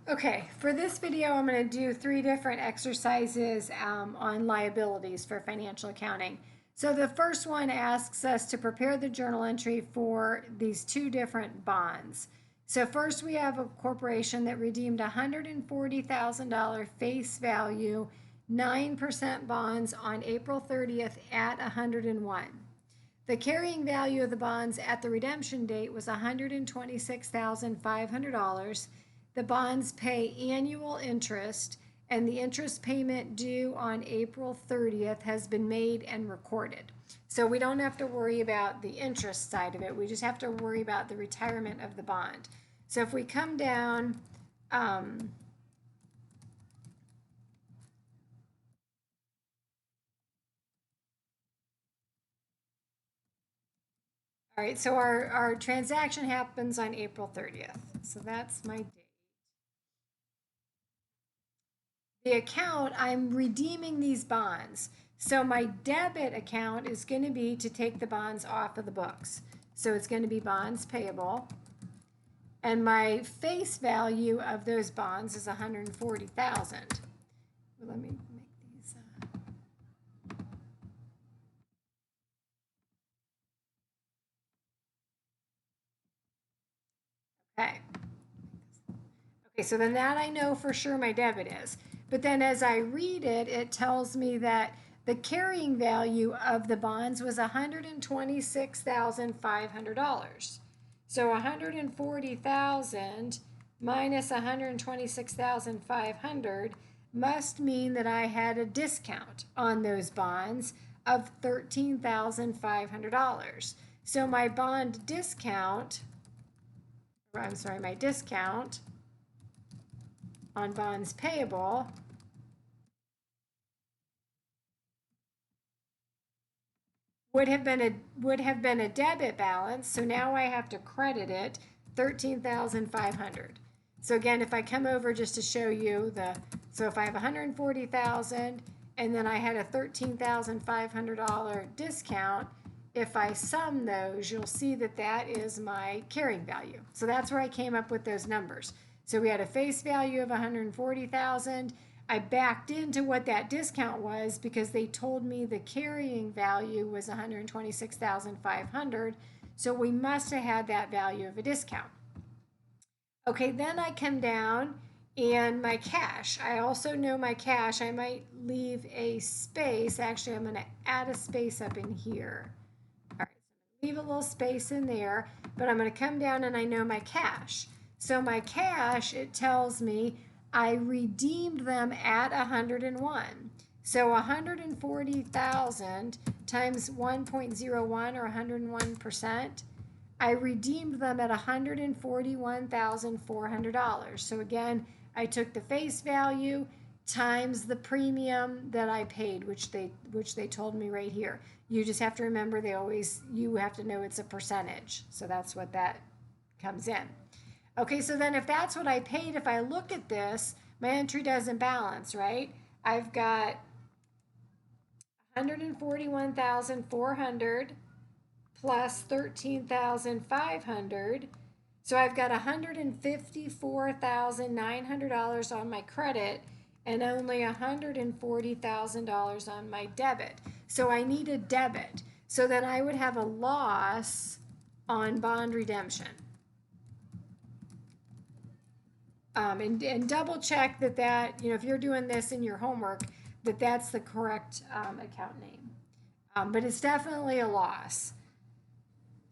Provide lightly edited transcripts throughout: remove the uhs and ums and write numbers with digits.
Okay, for this video, I'm going to do 3 different exercises on liabilities for financial accounting. So the first one asks us to prepare the journal entry for these 2 different bonds. So first we have a corporation that redeemed $140,000 face value 9% bonds on April 30th at 101. The carrying value of the bonds at the redemption date was $126,500. The bonds pay annual interest, and the interest payment due on April 30th has been made and recorded. So we don't have to worry about the interest side of it. We just have to worry about the retirement of the bond. So if we come down, all right, so our transaction happens on April 30th. So that's my date. The account, I'm redeeming these bonds. So my debit account is going to be to take the bonds off of the books. So it's going to be bonds payable. And my face value of those bonds is 140,000. Let me make these. Okay. Okay, so then that I know for sure my debit is. But then as I read it, it tells me that the carrying value of the bonds was $126,500. So 140,000 minus 126,500 must mean that I had a discount on those bonds of $13,500. So my discount on bonds payable would have been a debit balance. So now I have to credit it 13,500. So again, if I come over just to show you so if I have 140,000 and then I had a $13,500 discount, if I sum those, you'll see that that is my carrying value. So that's where I came up with those numbers. So we had a face value of 140,000. I backed into what that discount was because they told me the carrying value was 126,500. So we must have had that value of a discount. Okay, then I come down and my cash. I also know my cash. I might leave a space. Actually, I'm going to add a space up in here. All right, so I'm going to leave a little space in there, but I'm going to come down and I know my cash. So my cash, it tells me I redeemed them at 101. So 140,000 times 1.01 or 101%, I redeemed them at $141,400. So again, I took the face value times the premium that I paid, which they told me right here. You just have to remember you have to know it's a percentage. So that's what that comes in. Okay, so then if that's what I paid, if I look at this, my entry doesn't balance, right? I've got 141,400 plus 13,500. So I've got $154,900 on my credit and only $140,000 on my debit. So I need a debit. So then I would have a loss on bond redemption. And double check that if you're doing this in your homework, that's the correct account name. But it's definitely a loss.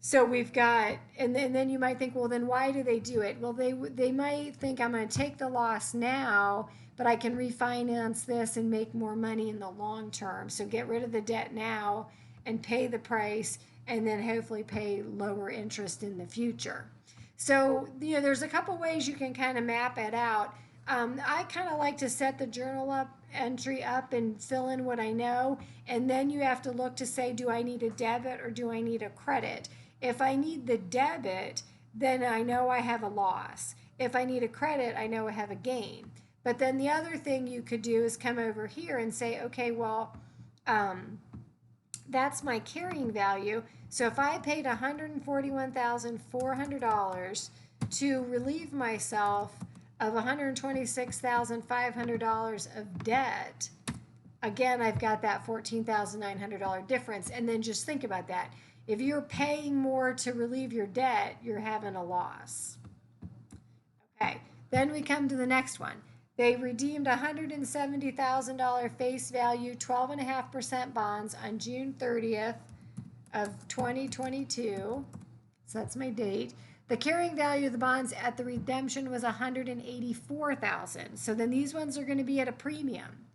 So we've got, and then you might think, well, then why do they do it? Well, they might think I'm going to take the loss now, but I can refinance this and make more money in the long term. So get rid of the debt now and pay the price, and then hopefully pay lower interest in the future. So there's a couple ways you can kind of map it out. I kind of like to set the journal entry up and fill in what I know, and then you have to look to say, do I need a debit or do I need a credit? If I need the debit, then I know I have a loss. If I need a credit, I know I have a gain. But then the other thing you could do is come over here and say, okay, well, that's my carrying value. So if I paid $141,400 to relieve myself of $126,500 of debt, again, I've got that $14,900 difference. And then just think about that. If you're paying more to relieve your debt, you're having a loss. Okay, then we come to the next one. They redeemed $170,000 face value 12.5% bonds on June 30th of 2022. So that's my date. The carrying value of the bonds at the redemption was $184,000. So then these ones are going to be at a premium.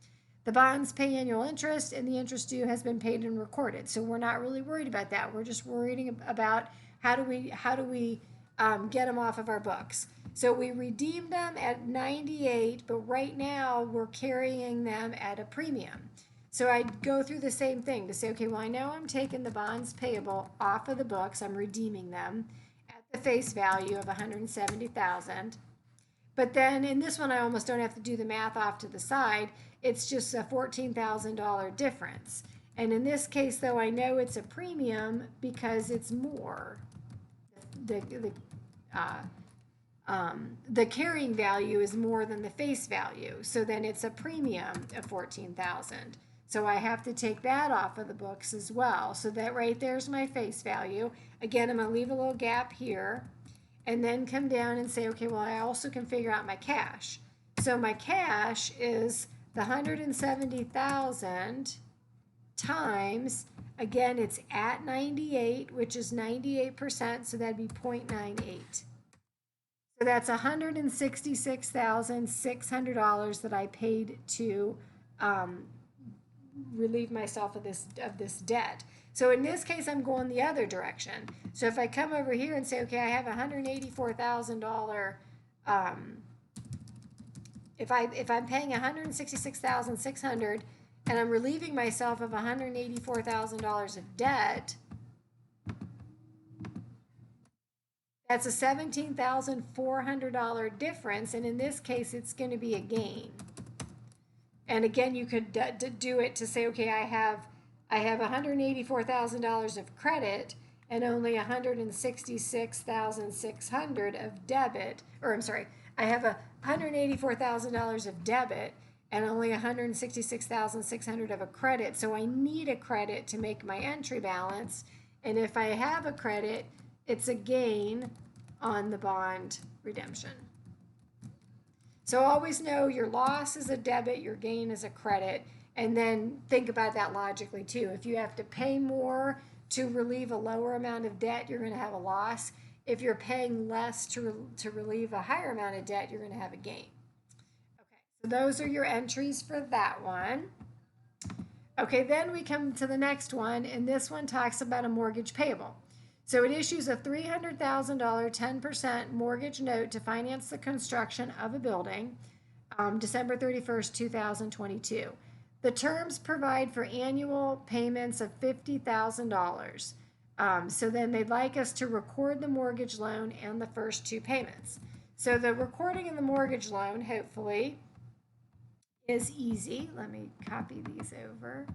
The bonds pay annual interest, and the interest due has been paid and recorded. So we're not really worried about that. We're just worrying about how do we get them off of our books. So we redeemed them at 98, but right now we're carrying them at a premium. So I'd go through the same thing to say, okay, well, I know I'm taking the bonds payable off of the books. I'm redeeming them at the face value of $170,000. But then in this one, I almost don't have to do the math off to the side. It's just a $14,000 difference. And in this case, though, I know it's a premium because it's more. The carrying value is more than the face value. So then it's a premium of $14,000. So I have to take that off of the books as well. So that right there's my face value. Again, I'm going to leave a little gap here and then come down and say, okay, well, I also can figure out my cash. So my cash is the $170,000 times, again, it's at 98, which is 98%, so that'd be 0.98. So that's $166,600 that I paid to relieve myself of this debt. So in this case, I'm going the other direction. So if I come over here and say, okay, I have $184,000, if I'm paying $166,600 and I'm relieving myself of $184,000 of debt, that's a $17,400 difference, and in this case, it's going to be a gain. And again, you could do it to say, okay, I have $184,000 of credit and only $166,600 of debit, or I'm sorry, I have $184,000 of debit and only $166,600 of a credit. So I need a credit to make my entry balance. And if I have a credit, it's a gain on the bond redemption. So always know your loss is a debit, your gain is a credit, and then think about that logically too. If you have to pay more to relieve a lower amount of debt, you're going to have a loss. If you're paying less to relieve a higher amount of debt, you're going to have a gain. Okay, so those are your entries for that one. Okay, then we come to the next one, and this one talks about a mortgage payable. So it issues a $300,000 10% mortgage note to finance the construction of a building, December 31st, 2022. The terms provide for annual payments of $50,000. So then they'd like us to record the mortgage loan and the first two payments. So the recording of the mortgage loan, hopefully, is easy. Let me copy these over.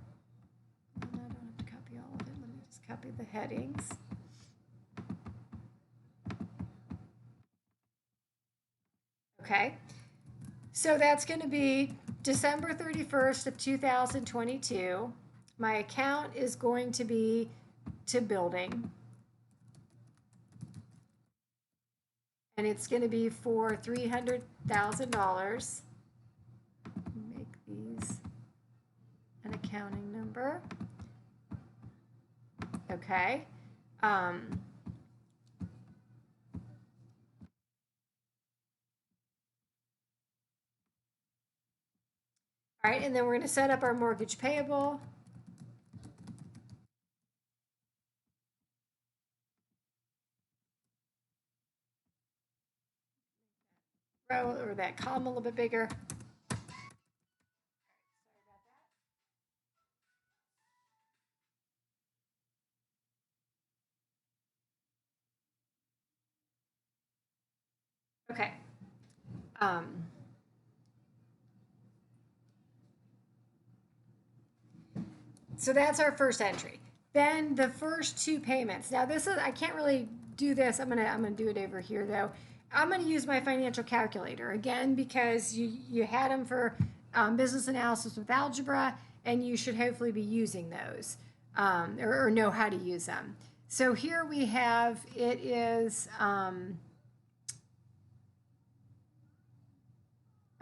I don't have to copy all of it. Let me just copy the headings. Okay, so that's going to be December 31st of 2022. My account is going to be to building. And it's going to be for $300,000. Make these an accounting number. Okay. All right, and then we're going to set up our mortgage payable. Row or that column a little bit bigger. Okay. So that's our first entry. Then the first two payments. Now this is, I can't really do this. I'm gonna do it over here though. I'm going to use my financial calculator again because you had them for business analysis with algebra, and you should hopefully be using those or know how to use them. So here we have it is.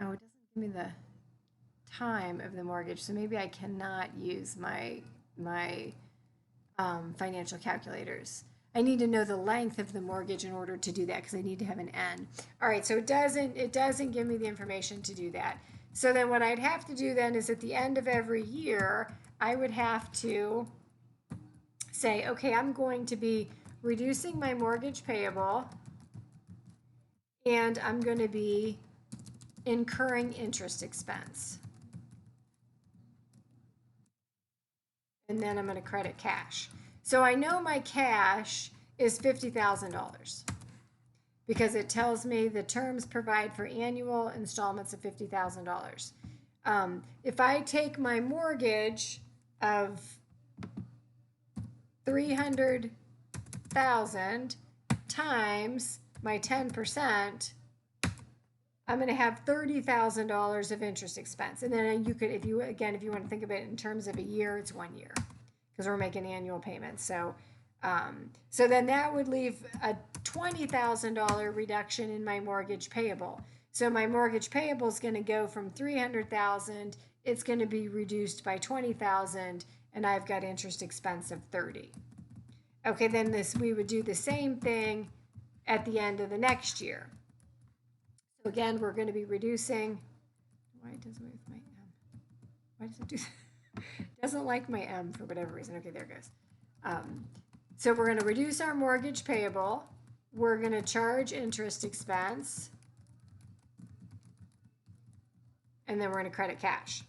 Oh, it doesn't give me the time of the mortgage, so maybe I cannot use my financial calculators. I need to know the length of the mortgage in order to do that because I need to have an N. All right, so it doesn't give me the information to do that. So then what I'd have to do then is at the end of every year, I would have to say, okay, I'm going to be reducing my mortgage payable and I'm going to be incurring interest expense. And then I'm going to credit cash. So I know my cash is $50,000 because it tells me the terms provide for annual installments of $50,000. If I take my mortgage of $300,000 times my 10%, I'm going to have $30,000 of interest expense. And then you could, if you want to think of it in terms of a year, it's 1 year because we're making annual payments. So then that would leave a $20,000 reduction in my mortgage payable. So my mortgage payable is going to go from $300,000. It's going to be reduced by $20,000, and I've got interest expense of $30,000. Okay, then we would do the same thing at the end of the next year. So again, we're going to be reducing. Why does it with my M? Why does it do that? It doesn't like my M for whatever reason. Okay, there it goes. So we're going to reduce our mortgage payable. We're going to charge interest expense. And then we're going to credit cash.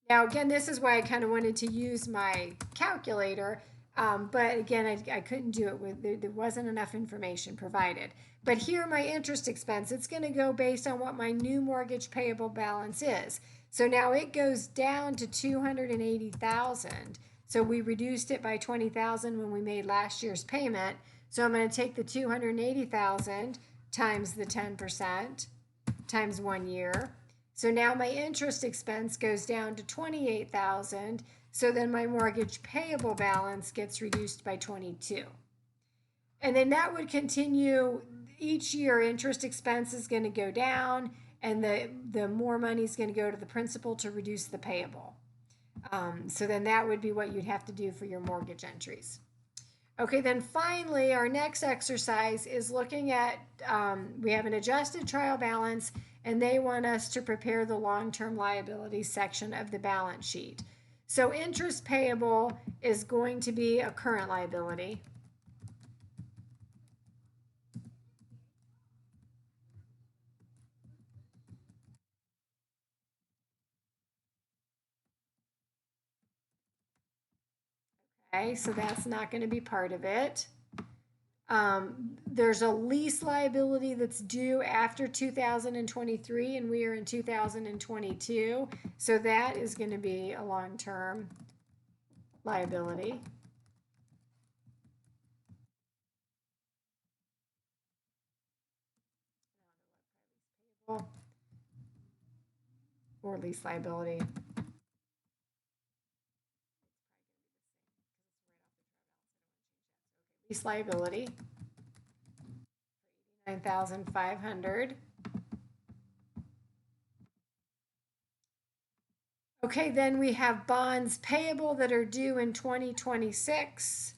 Now, again, this is why I kind of wanted to use my calculator. But again, I couldn't do it there wasn't enough information provided. But here, my interest expense, it's going to go based on what my new mortgage payable balance is. So now it goes down to $280,000. So we reduced it by $20,000 when we made last year's payment. So I'm going to take the $280,000 times the 10% times 1 year. So now my interest expense goes down to $28,000. So then my mortgage payable balance gets reduced by $22,000. And then that would continue each year. Interest expense is going to go down, and the more money is going to go to the principal to reduce the payable. So then that would be what you'd have to do for your mortgage entries. Okay, then finally, our next exercise is looking at, we have an adjusted trial balance, and they want us to prepare the long-term liabilities section of the balance sheet. So interest payable is going to be a current liability. Okay, so that's not going to be part of it. There's a lease liability that's due after 2023, and we are in 2022. So that is going to be a long-term liability. Or lease liability. Lease liability, $89,500. Okay, then we have bonds payable that are due in 2026.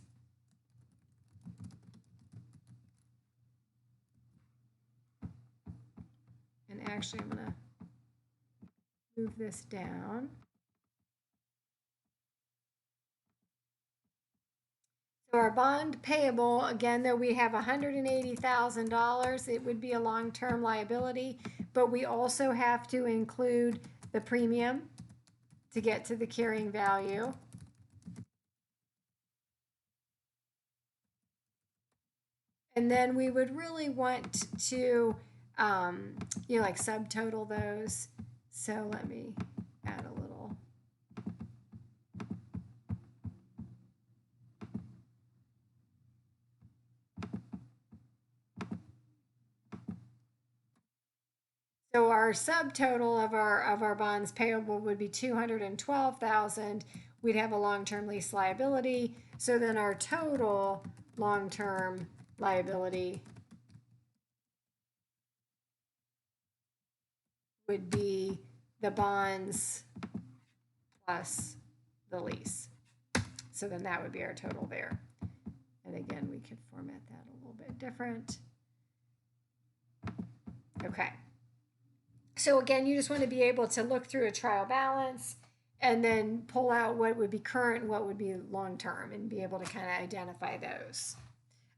And actually, I'm going to move this down. So our bond payable, again, though we have $180,000, it would be a long-term liability, but we also have to include the premium to get to the carrying value. And then we would really want to, like subtotal those. So let me add a little. So our subtotal of our bonds payable would be 212,000. We'd have a long-term lease liability. So then our total long-term liability would be the bonds plus the lease. So then that would be our total there. And again, we could format that a little bit different. Okay. So again, you just want to be able to look through a trial balance and then pull out what would be current and what would be long-term and be able to kind of identify those.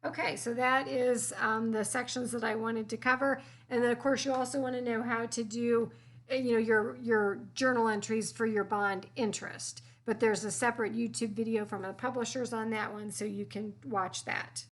Okay, so that is the sections that I wanted to cover. And then of course you also want to know how to do your journal entries for your bond interest. But there's a separate YouTube video from the publishers on that one, so you can watch that.